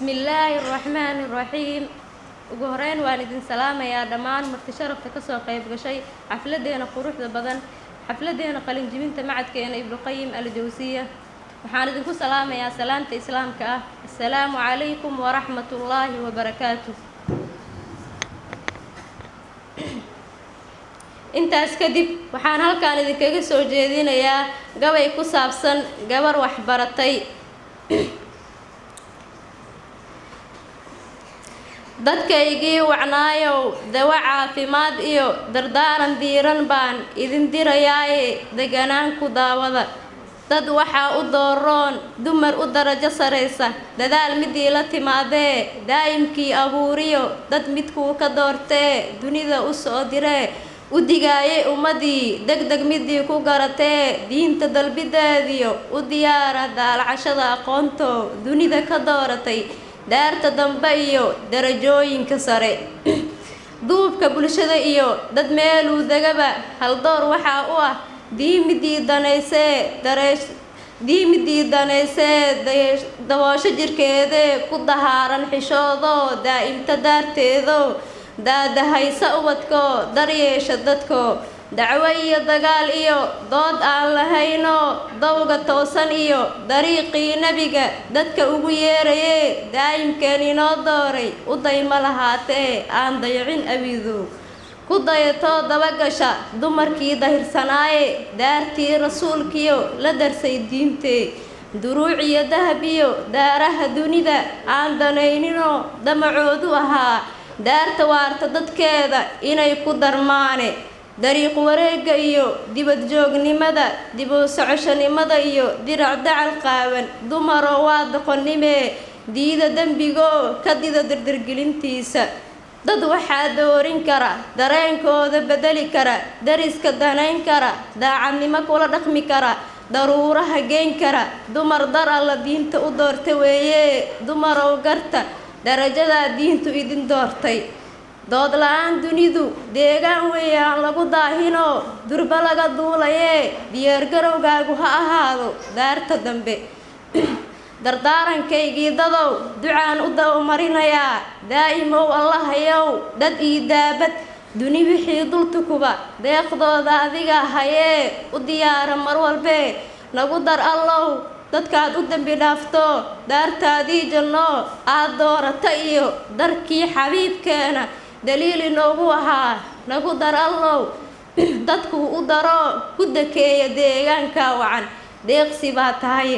بسم الله الرحمن الرحيم ugu horeyn waan idin salaamayaa dhammaan marti sharafta ka soo qayb gashay xafladeena quruxda badan xafladeena qalin jibinta macadkeena ibnu qayyim al-jawziyya waxaan idinku salaamayaa salaanta islaamka ah assalaamu calaykum wa rahmatullaahi wa barakaatuh intaas kadib waxaan halkaan idinkaga soo jeedinayaa gabay ku saabsan gabar wax baratay dadkaygii wacnaayow dawa caafimaad iyo dardaaran diiran baan idin dirayaaye deganaan ku daawada dad waxaa u dooroon dumar u darajo saraysa dadaal midii la timaadee daa'imkii abuuriyo dad midkuu ka doortee dunida u soo diree u digaayay ummadii degdeg midii ku garatee diinta dalbideediyo u diyaara daalacashada aqoonto dunida ka dooratay daarta dambe iyo darajooyinka sare duubka bulshada iyo dad meeluu degaba hal door waxaa u ah diimidii danaysee daboosho jirkeedee ku dahaaran xishoodo daa'imta daarteedo daadahaysa ubadko daryeesha dadko dacwo iyo dagaal iyo dood aan lahayno dawga toosan iyo dariiqii nebiga dadka ugu yeerayee daa'imkeen inoo dooray u dayma lahaatee aan dayacin abiidu ku dayato dabagasha dumarkii dahirsanaaye daartii rasuulkiyo la darsay diintee duruuc iyo dahab iyo daaraha dunida aan danayninoo damacoodu ahaa daarta waarta dadkeeda inay ku darmaane dariiq wareega iyo dibad joognimada dib u socoshonimada iyo dirac dacal qaawan dumaroo waa doqonnimee diida dembigoo ka dida dirdirgelintiisa dad waxaa doorin kara dareenkooda bedeli kara dariska danayn kara daacadnimo kula dhaqmi kara daruuraha geyn kara dumar dar alla diinta u doorta weeye dumarow garta darajadaa diintu idin doortay dood la-aan dunidu deegaan weeyaan lagu daahinoo durba laga duulayee diyaargarowgaagu ha ahaado daarta dambe dardaarankaygii dadow ducaan u dabamarinayaa daa'imow allahayow dad ii daabad duni wixii dultukuba deeqdooda adiga hayee u diyaara mar walbee nagu dar allow dadkaad u dambi dhaafto daartaadii janno aad doorata iyo darkii xabiibkeena daliil inoogu ahaa nagu dar allow dadku u daro ku dakeeya deegaanka wacan deeqsi baa tahay